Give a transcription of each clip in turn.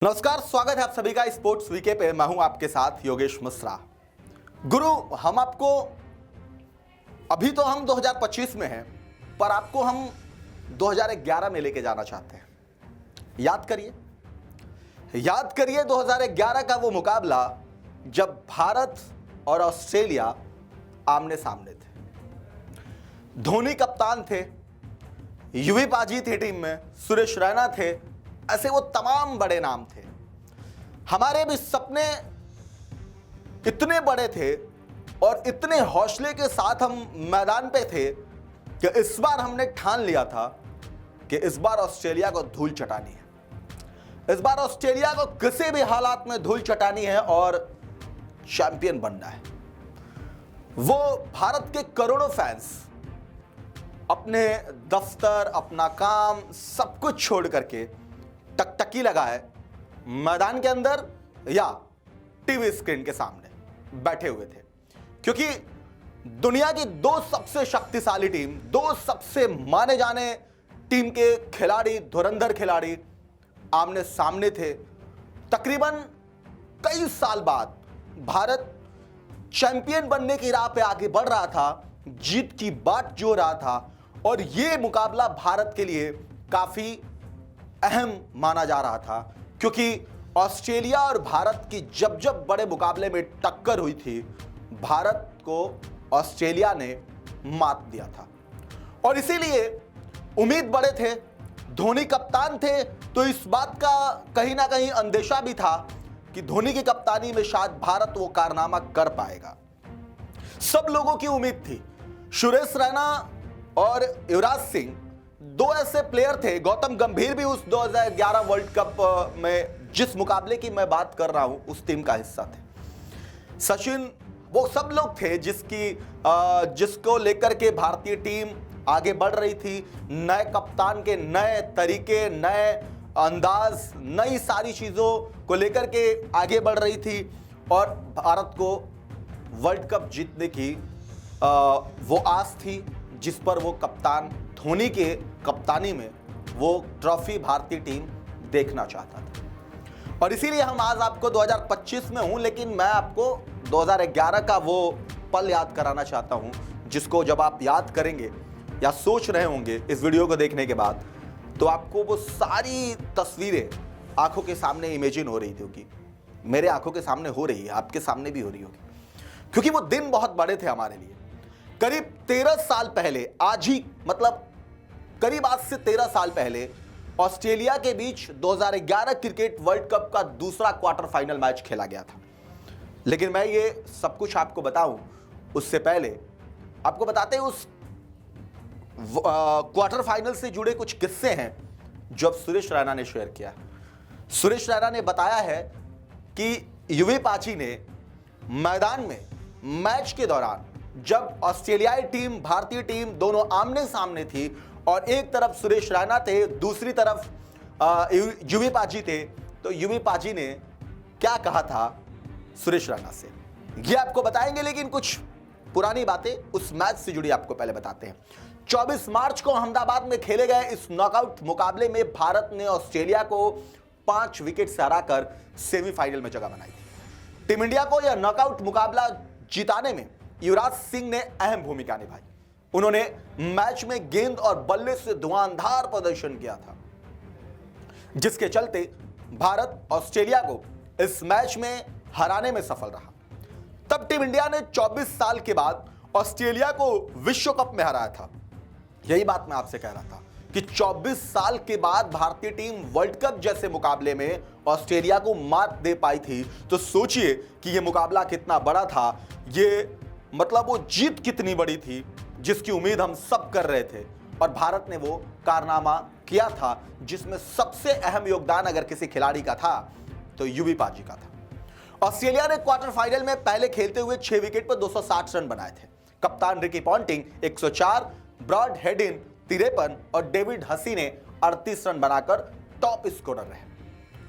नमस्कार, स्वागत है आप सभी का स्पोर्ट्स वीके पे। मैं हूं आपके साथ योगेश मिश्रा। गुरु, हम आपको अभी तो हम 2025 में हैं, पर आपको हम 2011 में लेके जाना चाहते हैं। याद करिए 2011 का वो मुकाबला जब भारत और ऑस्ट्रेलिया आमने सामने थे। धोनी कप्तान थे, युवी पाजी थे टीम में, सुरेश रैना थे, ऐसे वो तमाम बड़े नाम थे। हमारे भी सपने इतने बड़े थे और इतने हौसले के साथ हम मैदान पे थे कि इस बार हमने ठान लिया था कि इस बार ऑस्ट्रेलिया को धूल चटानी है। इस बार ऑस्ट्रेलिया को किसी भी हालात में धूल चटानी है और चैंपियन बनना है। वो भारत के करोड़ों फैंस अपने दफ्तर, अपना काम, सब कुछ छोड़ करके टकटकी लगाए मैदान के अंदर या टीवी स्क्रीन के सामने बैठे हुए थे, क्योंकि दुनिया की दो सबसे शक्तिशाली टीम, दो सबसे माने जाने टीम के खिलाड़ी, धुरंधर खिलाड़ी आमने सामने थे। तकरीबन कई साल बाद भारत चैंपियन बनने की राह पे आगे बढ़ रहा था, जीत की बाट जो रहा था, और यह मुकाबला भारत के लिए काफी अहम माना जा रहा था, क्योंकि ऑस्ट्रेलिया और भारत की जब बड़े मुकाबले में टक्कर हुई थी, भारत को ऑस्ट्रेलिया ने मात दिया था। और इसीलिए उम्मीद बड़े थे, धोनी कप्तान थे, तो इस बात का कहीं ना कहीं अंदेशा भी था कि धोनी की कप्तानी में शायद भारत वो कारनामा कर पाएगा। सब लोगों की उम्मीद थी। सुरेश रैना और युवराज सिंह दो ऐसे प्लेयर थे, गौतम गंभीर भी उस 2011 वर्ल्ड कप में जिस मुकाबले की मैं बात कर रहा हूं उस टीम का हिस्सा थे। सचिन, वो सब लोग थे जिसको लेकर के भारतीय टीम आगे बढ़ रही थी। नए कप्तान के नए तरीके, नए अंदाज, नई सारी चीजों को लेकर के आगे बढ़ रही थी और भारत को वर्ल्ड कप जीतने की वो आस थी, जिस पर वो कप्तान धोनी के कप्तानी में वो ट्रॉफी भारतीय टीम देखना चाहता था। और इसीलिए हम आज आपको 2025 में हूं, लेकिन मैं आपको 2011 का वो पल याद कराना चाहता हूं, जिसको जब आप याद करेंगे या सोच रहे होंगे इस वीडियो को देखने के बाद, तो आपको वो सारी तस्वीरें आंखों के सामने इमेजिन हो रही थी, क्योंकि मेरे आंखों के सामने हो रही है, आपके सामने भी हो रही होगी, क्योंकि वो दिन बहुत बड़े थे हमारे लिए। करीब 13 साल पहले, आज ही मतलब करीब आज से 13 साल पहले ऑस्ट्रेलिया के बीच 2011 क्रिकेट वर्ल्ड कप का दूसरा क्वार्टर फाइनल मैच खेला गया था। लेकिन मैं ये सब कुछ आपको बताऊं उससे पहले आपको बताते हैं उस क्वार्टर फाइनल से जुड़े कुछ किस्से हैं जो अब सुरेश रैना ने शेयर किया। सुरेश रैना ने बताया है कि युवी पाची ने मैदान में मैच के दौरान, जब ऑस्ट्रेलियाई टीम, भारतीय टीम दोनों आमने सामने थी और एक तरफ सुरेश रैना थे, दूसरी तरफ युवी पाजी थे, तो युवी पाजी ने क्या कहा था सुरेश रैना से, ये आपको बताएंगे। लेकिन कुछ पुरानी बातें उस मैच से जुड़ी आपको पहले बताते हैं। 24 मार्च को अहमदाबाद में खेले गए इस नॉकआउट मुकाबले में भारत ने ऑस्ट्रेलिया को 5 विकेट से हराकर सेमीफाइनल में जगह बनाई थी। टीम इंडिया को यह नॉकआउट मुकाबला जिताने में युवराज सिंह ने अहम भूमिका निभाई। उन्होंने मैच में गेंद और बल्ले से धुआंधार प्रदर्शन किया था, जिसके चलते भारत ऑस्ट्रेलिया को इस मैच में हराने में सफल रहा। तब टीम इंडिया ने 24 साल के बाद ऑस्ट्रेलिया को विश्व कप में हराया था। यही बात मैं आपसे कह रहा था कि 24 साल के बाद भारतीय टीम वर्ल्ड कप जैसे मुकाबले में ऑस्ट्रेलिया को मात दे पाई थी। तो सोचिए कि यह मुकाबला कितना बड़ा था, ये मतलब वो जीत कितनी बड़ी थी जिसकी उम्मीद हम सब कर रहे थे। और भारत ने वो कारनामा किया था, जिसमें सबसे अहम योगदान अगर किसी खिलाड़ी का था तो युवी पाजी का था। ऑस्ट्रेलिया ने क्वार्टर फाइनल में पहले खेलते हुए 6 विकेट पर 260 रन बनाए थे। कप्तान रिकी पॉन्टिंग 104, ब्रॉड हेडिन 53 और डेविड हसी ने 38 रन बनाकर टॉप स्कोरर रहे।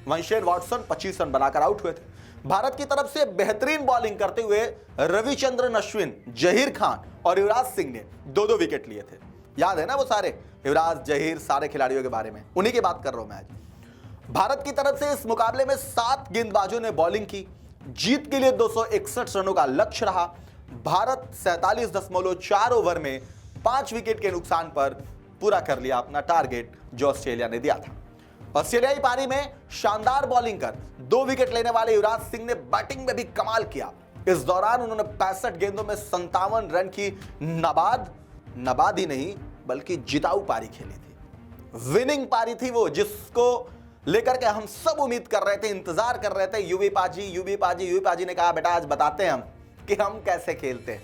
वहीं शेन वॉटसन 25 रन बनाकर आउट हुए थे। भारत की तरफ से बेहतरीन बॉलिंग करते हुए रविचंद्रन अश्विन, जहीर खान और युवराज सिंह ने 2-2 विकेट लिए थे। याद है ना वो सारे, युवराज, जहीर, सारे खिलाड़ियों के बारे में, उन्हीं की बात कर रहा हूं मैं आज। भारत की तरफ से इस मुकाबले में 7 गेंदबाजों ने बॉलिंग की। जीत के लिए 261 रनों का लक्ष्य रहा। भारत 47.4 ओवर में 5 विकेट के नुकसान पर पूरा कर लिया अपना टारगेट जो ऑस्ट्रेलिया ने दिया था। ऑस्ट्रेलियाई पारी में शानदार बॉलिंग कर 2 विकेट लेने वाले युवराज सिंह ने बैटिंग में भी कमाल किया। इस दौरान उन्होंने 65 गेंदों में 57 रन की नाबाद ही नहीं बल्कि जिताऊ पारी खेली थी। विनिंग पारी थी वो, जिसको लेकर के हम सब उम्मीद कर रहे थे, इंतजार कर रहे थे। यूवी पाजी ने कहा बेटा आज बताते हैं हम कि हम कैसे खेलते हैं।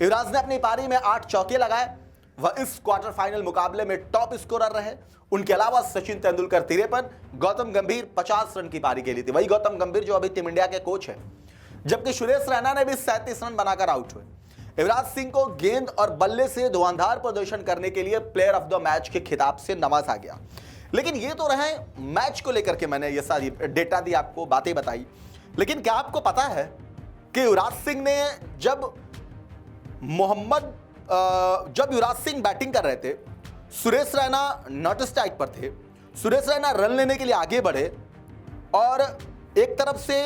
युवराज ने अपनी पारी में 8 चौके लगाए। वह इस क्वार्टर फाइनल मुकाबले में टॉप स्कोरर रहे। उनके अलावा सचिन तेंदुलकर 53, गौतम गंभीर 50 रन की पारी खेली थी। वही गौतम गंभीर जो अभी टीम इंडिया के कोच है, जबकि सुरेश रैना ने भी 37 रन बनाकर आउट हुए। युवराज सिंह को गेंद और बल्ले से धुआंधार प्रदर्शन करने के लिए प्लेयर ऑफ द मैच के खिताब से नवाजा गया। लेकिन ये तो रहे मैच को लेकर के मैंने ये सारी डेटा दी, आपको बातें बताई। लेकिन क्या आपको पता है कि युवराज सिंह ने जब युवराज सिंह बैटिंग कर रहे थे, सुरेश रैना नॉट स्ट्राइक पर थे। सुरेश रैना रन लेने के लिए आगे बढ़े और एक तरफ से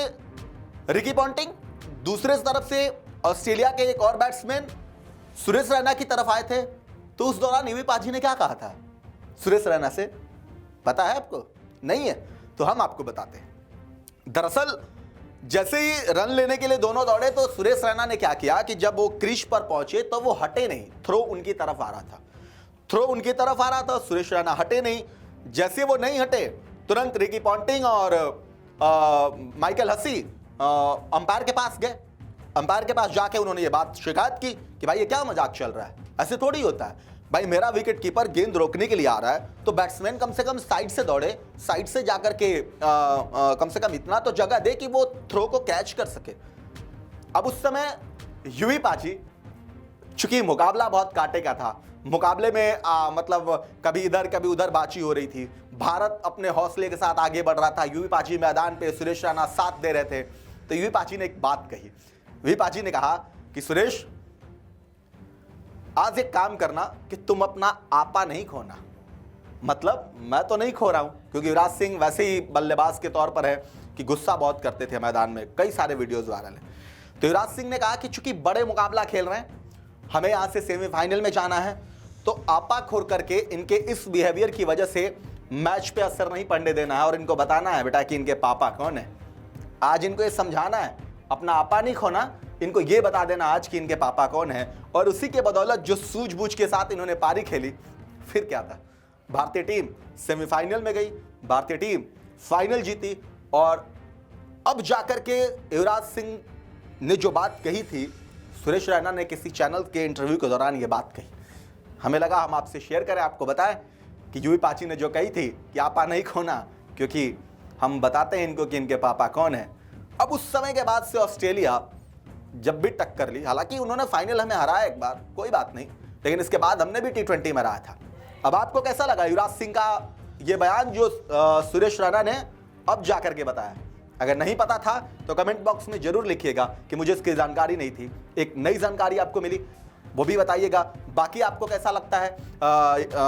रिकी पॉन्टिंग, दूसरे तरफ से ऑस्ट्रेलिया के एक और बैट्समैन सुरेश रैना की तरफ आए थे। तो उस दौरान यूवी पाजी ने क्या कहा था सुरेश रैना से, पता है आपको? नहीं है तो हम आपको बताते हैं। दरअसल जैसे ही रन लेने के लिए दोनों दौड़े तो सुरेश रैना ने क्या किया कि जब वो क्रीज पर पहुंचे तो वो हटे नहीं, थ्रो उनकी तरफ आ रहा था। सुरेश रैना हटे नहीं। जैसे वो नहीं हटे तुरंत रिकी पॉन्टिंग और माइकल हसी अंपायर के पास गए। अंपायर के पास जाके उन्होंने ये बात शिकायत की कि भाई ये क्या मजाक चल रहा है, ऐसे थोड़ी होता है भाई, मेरा विकेट कीपर गेंद रोकने के लिए आ रहा है तो बैट्समैन कम से कम साइड से दौड़े, साइड से जाकर के कम से कम इतना तो जगह दे कि वो थ्रो को कैच कर सके। अब उस समय यूवी पाजी, चूंकि मुकाबला बहुत कांटे का था, मुकाबले में मतलब कभी इधर कभी उधर बाची हो रही थी, भारत अपने हौसले के साथ आगे बढ़ रहा था, यूवी पाजी मैदान पे सुरेश रैना साथ दे रहे थे। तो यूवी पाजी ने एक बात कही, यूवी पाजी ने कहा कि सुरेश आज एक काम करना कि तुम अपना आपा नहीं खोना। मतलब मैं तो नहीं खो रहा हूं, क्योंकि युवराज सिंह वैसे ही बल्लेबाज के तौर पर है कि गुस्सा बहुत करते थे मैदान में, कई सारे वीडियोस वायरल हैं। तो युवराज सिंह ने कहा कि चूंकि बड़े मुकाबला खेल रहे हैं, हमें यहां से सेमीफाइनल में जाना है, तो आपा खोर करके इनके इस बिहेवियर की वजह से मैच पे असर नहीं पड़ने देना है और इनको बताना है बेटा कि इनके पापा कौन है। आज इनको ये समझाना है, अपना आपा नहीं खोना, इनको ये बता देना आज कि इनके पापा कौन है। और उसी के बदौलत जो सूझबूझ के साथ इन्होंने पारी खेली, फिर क्या था, भारतीय टीम सेमीफाइनल में गई, भारतीय टीम फाइनल जीती। और अब जाकर के युवराज सिंह ने जो बात कही थी, सुरेश रैना ने किसी चैनल के इंटरव्यू के दौरान ये बात कही, हमें लगा हम आपसे शेयर करें, आपको बताएं कि यूवी पाजी ने जो कही थी कि आपा नहीं खोना, क्योंकि हम बताते हैं इनको कि इनके पापा कौन है। अब उस समय के बाद से ऑस्ट्रेलिया जब भी टक्कर ली, हालांकि उन्होंने फाइनल हमें हराया एक बार, कोई बात नहीं, लेकिन इसके बाद हमने भी T20 में हराया था। अब आपको कैसा लगा युवराज सिंह का ये बयान जो सुरेश रैना ने अब जाकर के बताया? अगर नहीं पता था तो कमेंट बॉक्स में जरूर लिखिएगा कि मुझे इसकी जानकारी नहीं थी, एक नई जानकारी आपको मिली, वो भी बताइएगा। बाकी आपको कैसा लगता है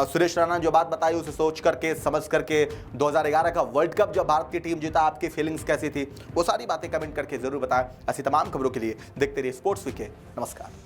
सुरेश रैना जो बात बताई उसे सोच करके, समझ करके, 2011 का वर्ल्ड कप जब भारत की टीम जीता आपकी फीलिंग्स कैसी थी, वो सारी बातें कमेंट करके जरूर बताएं। ऐसी तमाम खबरों के लिए देखते रहिए स्पोर्ट्स वीके। नमस्कार।